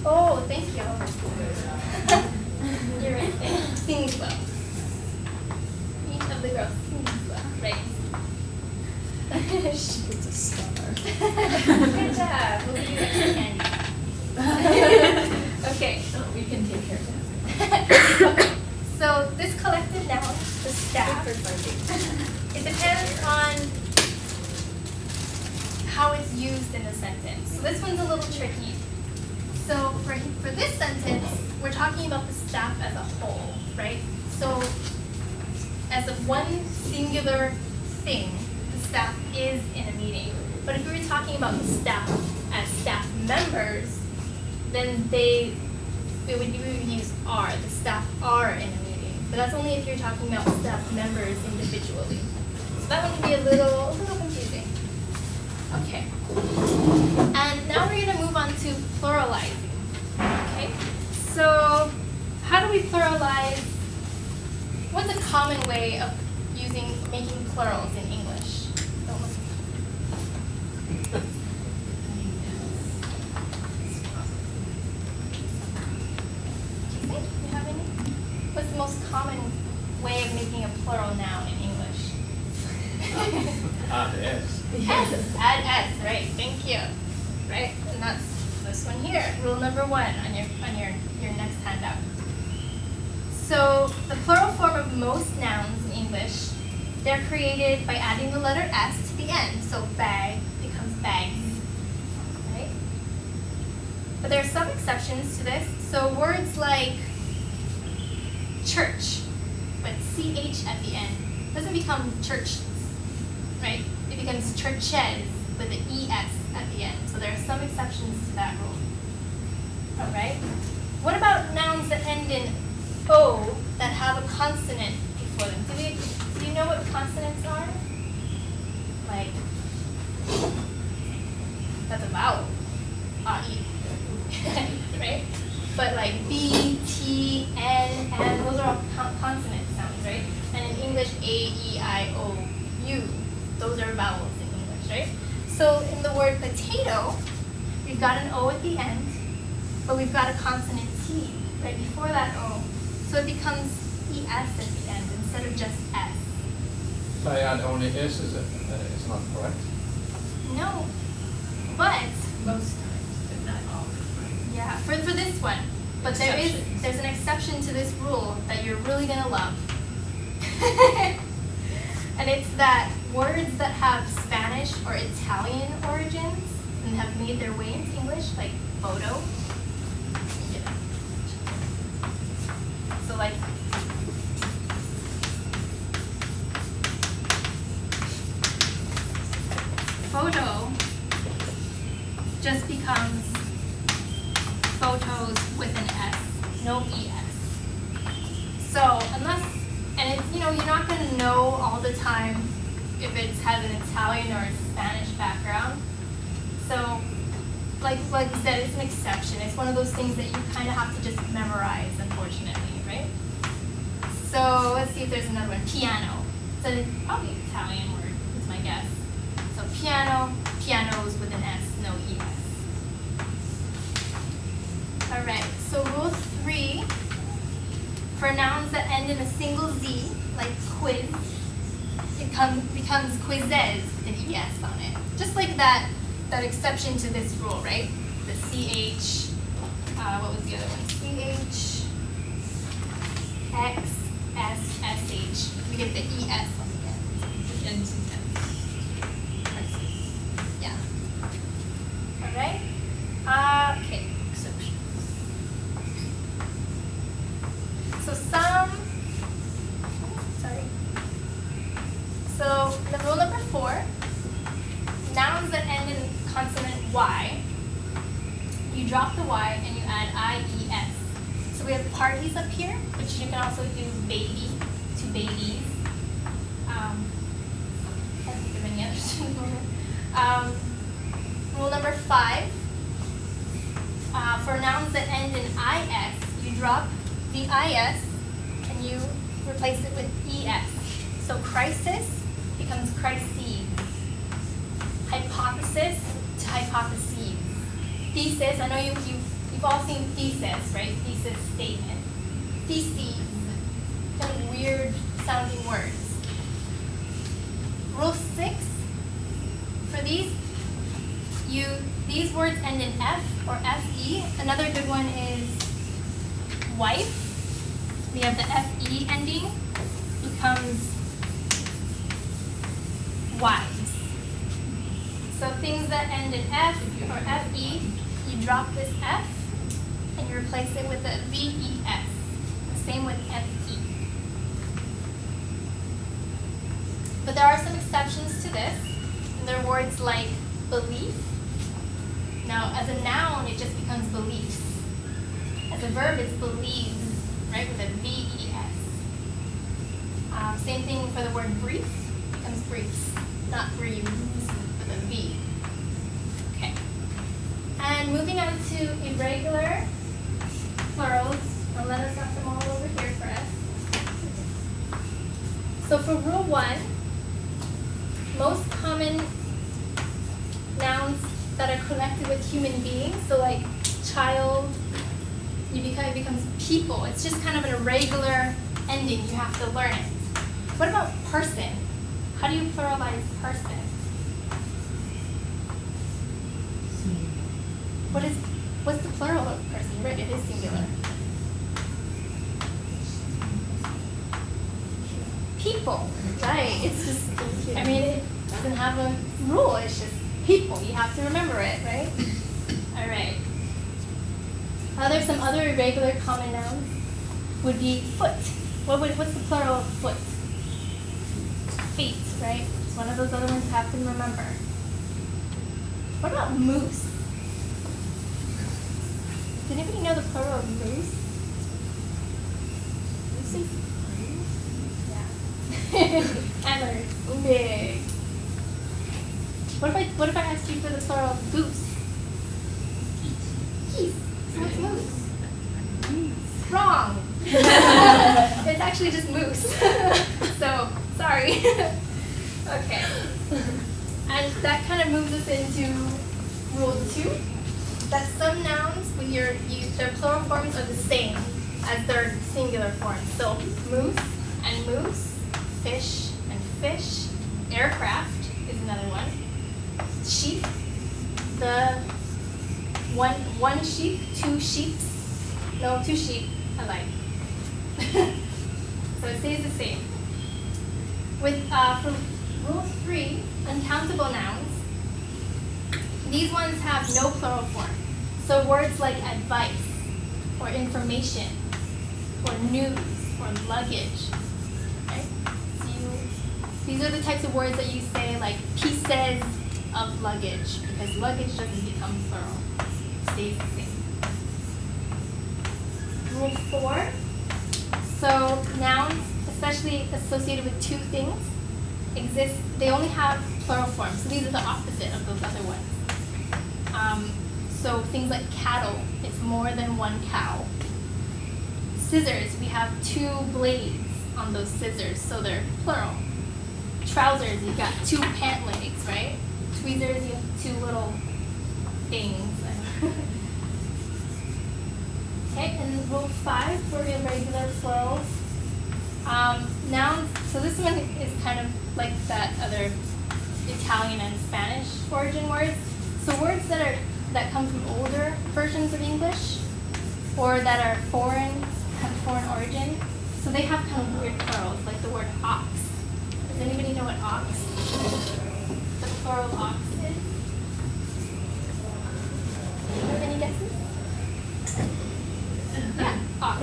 Oh, thank you. You're right there. Sings well. Each of the girls sings well, right? She gets a star. Good job. We'll give you extra candy. Okay. Oh, we can take care of that. Okay. So this collective noun, the staff, it depends on how it's used in a sentence. So this one's a little tricky. So for this sentence, we're talking about the staff as a whole, right? So as a one singular thing, the staff is in a meeting. But if we were talking about the staff as staff members, then we would use are. The staff are in a meeting. But that's only if you're talking about staff members individually. So that one can be a little confusing. Okay. And now we're going to move on to pluralizing. Okay. So how do we pluralize? What's a common way of making plurals in English? Don't look. Do you have any? What's the most common way of making a plural noun in English? Add S. S. Add S. Right. Thank you. Right. And that's this one here. Rule number 1 on your next handout. So the plural form of most nouns in English, they're created by adding the letter S to the end. So bag becomes bags. Right? But there are some exceptions to this. So words like church, but CH at the end, doesn't become churches, right? It becomes churches with an ES at the end. So there are some exceptions to that rule. All right? What about nouns that end in O that have a consonant before them? Do you know what consonants are? Like, that's a vowel. A-E. Right? But like B, T, N, M, those are all consonant sounds, right? And in English, A, E, I, O, U, those are vowels in English, right? So in the word potato, we've got an O at the end, but we've got a consonant T right before that O. So it becomes ES at the end instead of just S. If I add only S, it's not correct. No, but Most times, but not all the time. yeah, for this one. But Exceptions. there's an exception to this rule that you're really gonna love. And it's that words that have Spanish or Italian origins and have made their way into English, like photo. So like photo just becomes photos with an S, no ES. So unless, and it's, you're not going to know all the time if it has an Italian or a Spanish background. So like you said, it's an exception. It's one of those things that you kind of have to just memorize, unfortunately, right? So let's see if there's another one. Piano. It's probably an Italian word, is my guess. So piano, pianos with an S, no ES. All right, so rule 3, for nouns that end in a single Z, like quiz, it becomes quizzes with an ES on it. Just like that exception to this rule, right? The CH, what was the other one? CH, X, S, SH. We get the ES on the end. Ends in S. Yeah. All right. Okay. Exceptions. So So the rule number 4, nouns that end in consonant Y, you drop the Y and you add IES. So we have parties up here, which you can also do baby to babies. Can't think of any others at the moment. Rule number 5, for nouns that end in IS, you drop the IS and you replace it with ES. So crisis becomes crises. Hypothesis to hypotheses. thesis, I know you've all seen thesis, right? Thesis statement. Theses, kind of weird sounding words. Rule 6, for these words end in F or FE. Another good one is wife. We have the FE ending, becomes wives. So things that end in F or FE, you drop this F and you replace it with a VES. Same with FE. But there are some exceptions to this, and there are words like belief. Now, as a noun, it just becomes beliefs. As a verb, it's believes, right, with a VES. Same thing for the word brief, becomes briefs, not breathes, with a V. Okay. And moving on to irregular plurals, and let us have them all over here for us. So for rule 1, most common nouns that are connected with human beings, so like child, it becomes people. It's just kind of an irregular ending. You have to learn it. What about person? How do you pluralize person? What's the plural of person? Right, it is singular. People, right? It's just, I mean, it doesn't have a rule. It's just people. You have to remember it, right? All right. Some other irregular common nouns would be foot. What's the plural of foot? Feet, right? It's one of those other ones you have to remember. What about moose? Does anybody know the plural of moose? Moose? Yeah. Antlers. Big. What if I asked you for the plural of goose? Geese. So what's moose? Wrong. It's actually just moose. So, sorry. Okay. And that kind of moves us into rule 2, that some nouns, when their plural forms are the same as their singular forms. So, moose and moose, fish and fish, aircraft is another one. Sheep, the one sheep, 2 sheeps. No, 2 sheep, I lied. So it stays the same. For rule 3, uncountable nouns, these ones have no plural form. So words like advice, or information, or news, or luggage. Right? These are the types of words that you say, like pieces of luggage, because luggage doesn't become plural. It stays the same. Rule 4. So nouns, especially associated with 2 things, they only have plural forms. So these are the opposite of those other ones. So things like cattle, it's more than 1 cow. Scissors, we have 2 blades on those scissors, so they're plural. Trousers, you've got 2 pant legs, right? Tweezers, you have 2 little things. Okay, and rule 5 for irregular plurals. Nouns, so this one is kind of like that other Italian and Spanish origin words. So words that come from older versions of English, or that are have foreign origin, so they have kind of weird plurals, like the word ox. Does anybody know what ox? The plural ox is? Any guesses? Yeah, ox.